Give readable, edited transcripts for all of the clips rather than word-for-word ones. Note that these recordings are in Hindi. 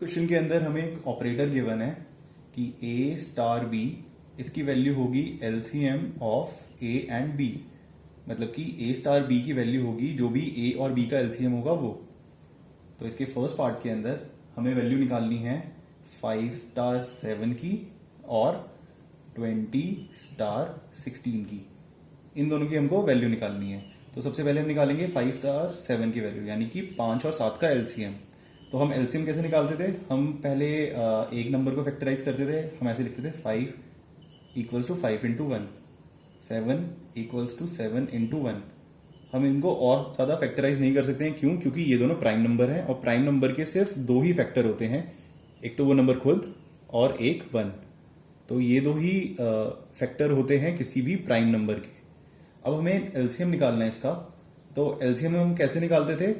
क्वेश्चन के अंदर हमें एक ऑपरेटर गिवन है कि a स्टार b इसकी वैल्यू होगी LCM of a and b। मतलब कि a स्टार b की वैल्यू होगी जो भी a और b का एलसीएम होगा वो। तो इसके फर्स्ट पार्ट के अंदर हमें वैल्यू निकालनी है 5 स्टार 7 की और 20 स्टार 16 की। इन दोनों की हमको वैल्यू निकालनी है। तो सबसे पहले हम निकालेंगे 5 स्टार 7 की वैल्यू, यानी कि 5 और 7 का एलसीएम। तो हम एलसीएम कैसे निकालते थे? हम पहले एक नंबर को फैक्टराइज करते थे। हम ऐसे लिखते थे 5 equals to 5 into 1, 7 equals to 7 into 1। हम इनको और ज्यादा फैक्टराइज नहीं कर सकते हैं। क्यों? क्योंकि ये दोनों प्राइम नंबर हैं और प्राइम नंबर के सिर्फ दो ही फैक्टर होते हैं, एक तो वो नंबर खुद और एक 1। तो ये दो ही फैक्टर होते हैं किसी भी प्राइम नंबर के। अब हमें एलसीएम निकालना है इसका। तो एलसीएम हम कैसे निकालते थे?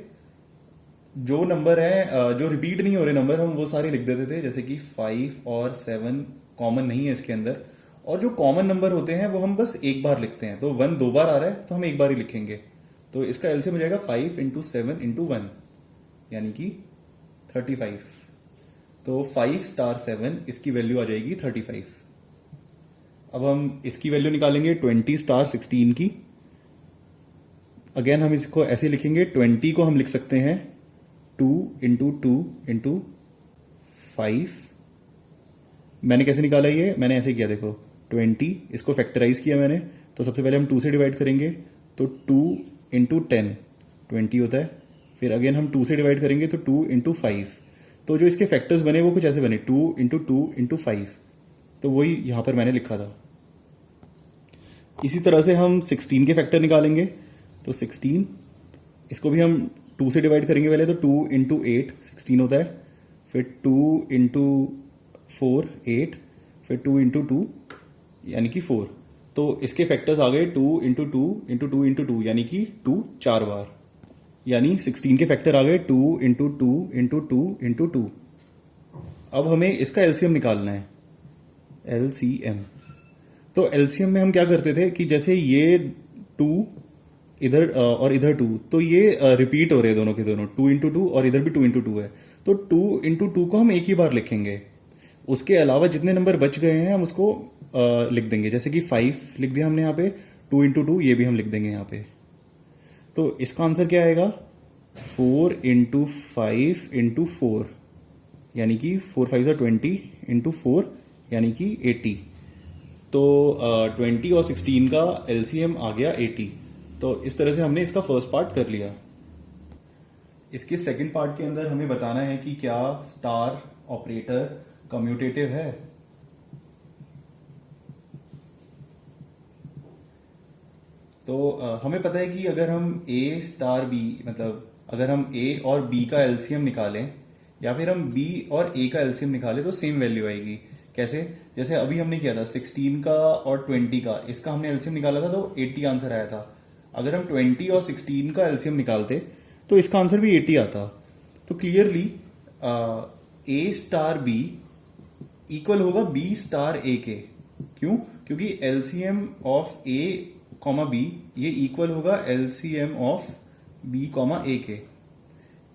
जो नंबर है जो रिपीट नहीं हो रहे नंबर हम वो सारे लिख देते थे, जैसे कि 5 और 7 कॉमन नहीं है इसके अंदर। और जो कॉमन नंबर होते हैं वो हम बस एक बार लिखते हैं। तो 1 दो बार आ रहा है तो हम एक बार ही लिखेंगे। तो इसका एलसीएम हो जाएगा 5 इंटू 7 इंटू 1, यानी कि 35। तो 5 स्टार 7 इसकी वैल्यू आ जाएगी 35। अब हम इसकी वैल्यू निकालेंगे 20 स्टार 16 की। अगेन हम इसको ऐसे लिखेंगे, 20 को हम लिख सकते हैं 2 इंटू 2 इंटू 5। मैंने कैसे निकाला ये? मैंने ऐसे किया, देखो 20 इसको फैक्टराइज किया मैंने। तो सबसे पहले हम 2 से डिवाइड करेंगे, तो 2 इंटू 10 20 होता है। फिर अगेन हम 2 से डिवाइड करेंगे तो 2 इंटू 5। तो जो इसके फैक्टर्स बने वो कुछ ऐसे बने, 2 इंटू 2 इंटू 5। तो वही यहां पर मैंने लिखा था। इसी तरह से हम 16 के फैक्टर निकालेंगे। तो 16 इसको भी हम 2 से डिवाइड करेंगे पहले, तो 2 इंटू 8 16 होता है। फिर 2 इंटू 4 8, फिर 2 इंटू 2 यानी कि 4। तो इसके फैक्टर्स आ गए 2 इंटू 2 इंटू 2 इंटू 2, यानी कि 2 4 बार। यानी 16 के फैक्टर आ गए 2 इंटू 2 इंटू 2 इंटू 2। अब हमें इसका एलसीएम निकालना है, एलसीएम। तो एलसीएम में हम क्या करते थे कि जैसे ये 2 इधर और इधर 2, तो ये रिपीट हो रहे हैं दोनों के दोनों, 2 इंटू 2 और इधर भी 2 इंटू 2 है। तो 2 इंटू 2 को हम एक ही बार लिखेंगे। उसके अलावा जितने नंबर बच गए हैं हम उसको लिख देंगे। जैसे कि 5 लिख दिया हमने यहाँ पे, 2 इंटू 2 ये भी हम लिख देंगे यहाँ पे। तो इसका आंसर क्या आएगा? 4 इंटू 5 इंटू 4, यानी कि 4 5 20 इंटू 4 यानी कि 80। तो 20 और 16 का एलसीएम आ गया 80। तो इस तरह से हमने इसका फर्स्ट पार्ट कर लिया। इसके सेकंड पार्ट के अंदर हमें बताना है कि क्या स्टार ऑपरेटर कम्यूटेटिव है। तो हमें पता है कि अगर हम a स्टार b, मतलब अगर हम a और b का एलसीएम निकालें या फिर हम b और a का एलसीएम निकालें तो सेम वैल्यू आएगी। कैसे? जैसे अभी हमने किया था 16 का और 20 का, इसका हमने एलसीएम निकाला था तो 80 आंसर आया था। अगर हम 20 और 16 का एलसीएम निकालते तो इसका आंसर भी 80 आता। तो clearly a star b equal होगा b स्टार a के। क्यों? क्योंकि LCM of a comma b ये इक्वल होगा LCM of b comma a के।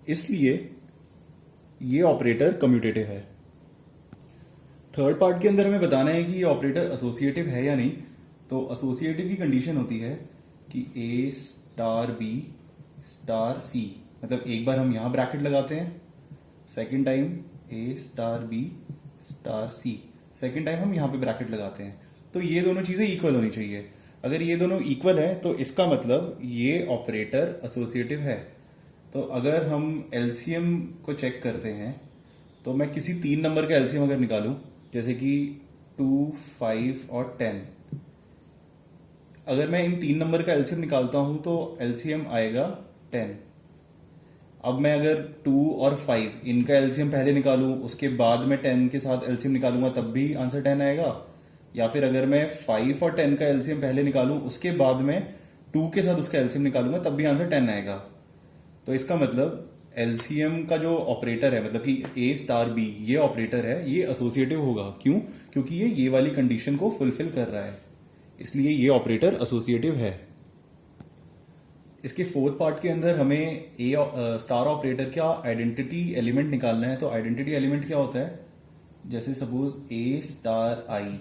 इसलिए ये ऑपरेटर कम्यूटेटिव है। थर्ड पार्ट के अंदर हमें बताना है कि ये ऑपरेटर एसोसिएटिव है या नहीं। तो एसोसिएटिव की कंडीशन होती है कि a star b star c, मतलब एक बार हम यहां ब्रैकेट लगाते हैं, second time a star b star c, second time हम यहां पे ब्रैकेट लगाते हैं। तो ये दोनों चीजें इक्वल होनी चाहिए। अगर ये दोनों इक्वल है तो इसका मतलब ये ऑपरेटर एसोसिएटिव है। तो अगर हम एलसीएम को चेक करते हैं तो मैं किसी 3 नंबर का एलसीएम अगर निकालूं, जैसे कि 2 5 और 10, अगर मैं इन 3 नंबर का एलसीएम निकालता हूं तो एलसीएम आएगा 10। अब मैं अगर 2 और 5 इनका एलसीएम पहले निकालूं, उसके बाद मैं 10 के साथ एलसीएम निकालूंगा तब भी आंसर 10 आएगा। या फिर अगर मैं 5 और 10 का एलसीएम पहले निकालूं, उसके बाद मैं 2 के साथ उसका एलसीएम निकालूंगा तब भी आंसर 10 आएगा। तो इसका मतलब एलसीएम का जो ऑपरेटर है, मतलब कि a स्टार b ये ऑपरेटर है, ये एसोसिएटिव होगा। क्यों? क्योंकि ये वाली कंडीशन को फुलफिल कर रहा है, इसलिए ये ऑपरेटर एसोसिएटिव है। इसके फोर्थ पार्ट के अंदर हमें ए स्टार ऑपरेटर का आइडेंटिटी एलिमेंट निकालना है। तो आइडेंटिटी एलिमेंट क्या होता है? जैसे सपोज ए स्टार आई,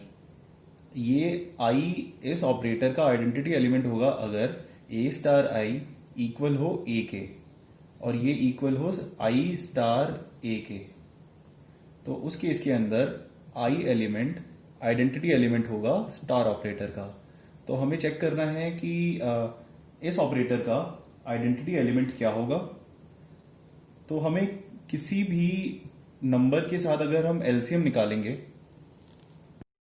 ये आई इस ऑपरेटर का आइडेंटिटी एलिमेंट होगा अगर ए स्टार आई इक्वल हो ए के और ये इक्वल हो आई स्टार ए के। तो उस केस के अंदर आई एलिमेंट आइडेंटिटी एलिमेंट होगा स्टार ऑपरेटर का। तो हमें चेक करना है कि इस ऑपरेटर का आइडेंटिटी एलिमेंट क्या होगा। तो हमें किसी भी नंबर के साथ अगर हम एलसीएम निकालेंगे